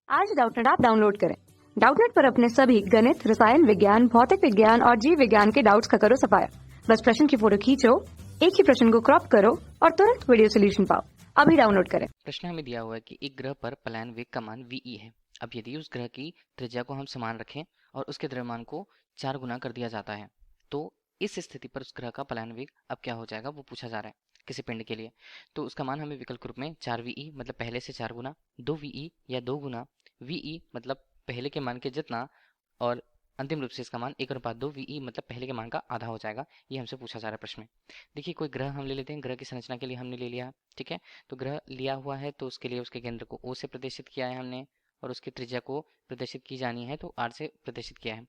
आज Doubtnut app download करें। Doubtnut पर अपने सभी गणित, रसायन विज्ञान, भौतिक विज्ञान और जीव विज्ञान के डाउट्स का करो सफाया। बस प्रश्न की फोटो खींचो, एक ही प्रश्न को क्रॉप करो और तुरंत वीडियो सोल्यूशन पाओ। अभी डाउनलोड करें। प्रश्न हमें दिया हुआ है कि एक ग्रह पर पलायन वेग का मान वी है। अब यदि उस ग्रह की त्रिज्या को हम समान रखें और उसके द्रव्यमान को 4 गुना कर दिया जाता है तो इस स्थिति पर उस ग्रह का पलायन वेग अब क्या हो जाएगा, वो पूछा जा रहा है किसी पिंड के लिए। तो उसका मान हमें विकल्प रूप में 4 वी मतलब पहले से 4 गुना, 2 वी या 2 गुना वी मतलब पहले के मान के जितना, और अंतिम रूप से इसका मान 1/2 वी मतलब पहले के मान का आधा हो जाएगा। ये हमसे पूछा जा रहा है प्रश्न में। देखिए कोई ग्रह हम ले लेते हैं, ग्रह की संरचना के लिए हमने ले लिया, ठीक है। तो ग्रह लिया हुआ है तो उसके लिए उसके केंद्र को O से प्रदर्शित किया है हमने, और उसकी त्रिज्या को प्रदर्शित की जानी है तो R से प्रदर्शित किया है।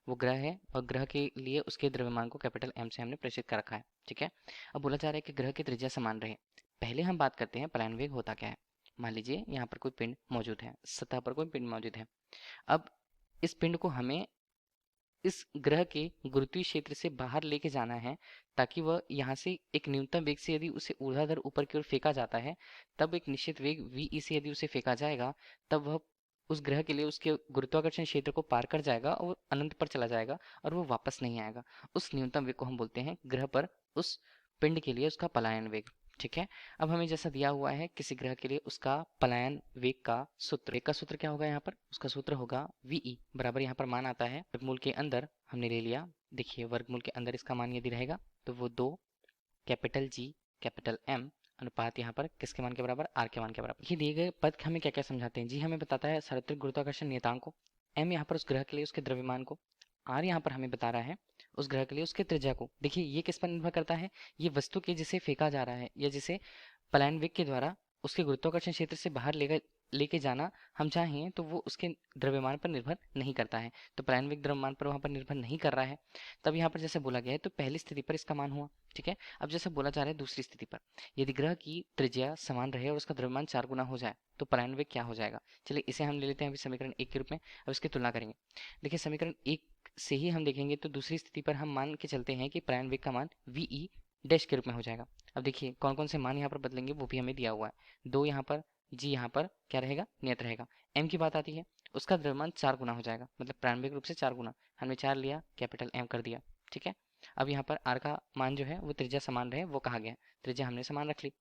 वो ग्रह है और ग्रह के लिए उसके द्रव्यमान को कैपिटल M से हमने प्रदर्शित कर रखा है, ठीक है। अब बोला जा रहा है कि ग्रह की त्रिज्या समान रहे। पहले हम बात करते हैं पलायन वेग होता क्या है। मान लीजिए यहाँ पर कोई पिंड मौजूद है, सतह पर कोई पिंड मौजूद है। अब इस पिंड को हमें इस ग्रह के गुरुत्वीय क्षेत्र से बाहर लेके जाना है, ताकि वह यहाँ से एक न्यूनतम वेग से यदि उसे ऊर्ध्वाधर ऊपर की ओर फेंका जाता है, तब एक निश्चित वेग वी से यदि उसे फेंका जाएगा, तब वह उस ग्रह के लिए उसके गुरुत्वाकर्षण क्षेत्र को पार कर जाएगा और अनंत पर चला जाएगा और वो वापस नहीं आएगा। उस न्यूनतम वेग को हम बोलते हैं ग्रह पर उस पिंड के लिए उसका पलायन वेग, ठीक है। अब हमें जैसा दिया हुआ है किसी ग्रह के लिए उसका पलायन वेग का सूत्र, वेग का सूत्र क्या होगा यहाँ पर, उसका सूत्र होगा वी बराबर, यहाँ पर मान आता है वर्गमूल के अंदर हमने ले लिया। देखिए वर्गमूल के अंदर इसका मान यदि रहेगा तो वो 2 कैपिटल G कैपिटल M अनुपात यहाँ पर किसके मान के बराबर, R के मान के बराबर। ये दिए गए पद हमें क्या क्या समझाते हैं। जी हमें बताता है सार्वत्रिक गुरुत्वाकर्षण नियतांक को, M यहाँ पर उस ग्रह के लिए उसके द्रव्यमान को, R यहाँ पर हमें बता रहा है उस ग्रह के लिए उसके त्रिज्या को। देखिए ये किस पर निर्भर करता है, ये वस्तु के जिसे फेंका जा रहा है या जिसे पलायन वेग के द्वारा उसके गुरुत्वाकर्षण क्षेत्र से बाहर लेके जाना हम चाहें तो वो उसके द्रव्यमान पर निर्भर नहीं करता है। तो पलायन वेग द्रव्यमान पर वहाँ पर निर्भर नहीं कर रहा है। तब यहाँ पर जैसे बोला गया है तो पहली स्थिति पर इसका मान हुआ, ठीक है। अब जैसे बोला जा रहा है दूसरी स्थिति पर, यदि ग्रह की त्रिज्या समान रहे और उसका द्रव्यमान 4 गुना हो जाए तो पलायन वेग क्या हो जाएगा। चलिए इसे हम ले लेते हैं अभी समीकरण 1 के रूप में। अब इसकी तुलना करेंगे। देखिए समीकरण 1 से ही हम देखेंगे तो दूसरी स्थिति पर हम मान के चलते हैं कि पलायन वेग का मान वी डैश के रूप में हो जाएगा। अब देखिए कौन कौन से मान यहाँ पर बदलेंगे वो भी हमें दिया हुआ है। 2 यहाँ पर, G यहाँ पर क्या रहेगा, नियत रहेगा। M की बात आती है, उसका द्रव्यमान 4 गुना हो जाएगा, मतलब प्रारंभिक रूप से 4 गुना, हमने 4 लिया कैपिटल M कर दिया, ठीक है। अब यहाँ पर R का मान जो है वो त्रिज्या समान रहे वो कहा गया, त्रिज्या हमने समान रख ली।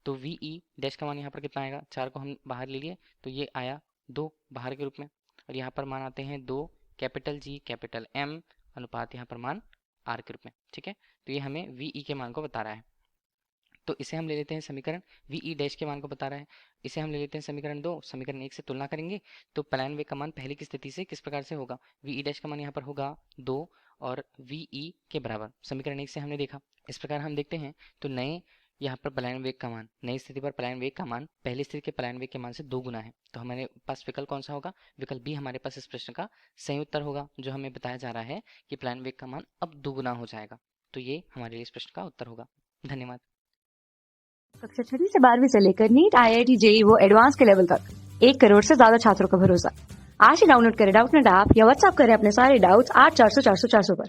तो वी डैश का मान यहाँ पर कितना आएगा, 4 को हम बाहर ले लिए तो ये आया 2 बाहर के रूप में, और यहाँ पर मान आते हैं 2 कैपिटल G कैपिटल M अनुपात यहाँ पर मान R के रूप में, ठीक है। तो ये हमें वी के मान को बता रहा है। तो इसे हम ले लेते हैं समीकरण, वी डैश के मान को बता रहा है। इसे हम ले लेते हैं समीकरण 2, समीकरण 1 से तुलना करेंगे तो पलायन वेग का मान पहले की स्थिति से किस प्रकार से होगा, वी डैश का मान यहाँ पर होगा 2 और वी के बराबर, समीकरण 1 से हमने देखा। इस प्रकार हम देखते हैं तो नए यहाँ पर पलायन वेग का मान, नई स्थिति पर पलायन वेग का मान पहली स्थिति के पलायन वेग के मान से 2 गुना है। तो हमारे पास विकल्प कौन सा होगा, विकल्प बी हमारे पास इस प्रश्न का सही उत्तर होगा, जो हमें बताया जा रहा है कि पलायन वेग का मान अब 2 गुना हो जाएगा। तो ये हमारे लिए इस प्रश्न का उत्तर होगा। धन्यवाद। कक्षा 6 से 12वीं से लेकर नीट, IIT, JEE वो एडवांस के लेवल तक 1 करोड़ से ज्यादा छात्रों का भरोसा। आज ही डाउनलोड करें डाउटनेट ऐप या व्हाट्सएप करें अपने सारे डाउट्स 8400 400 400 पर।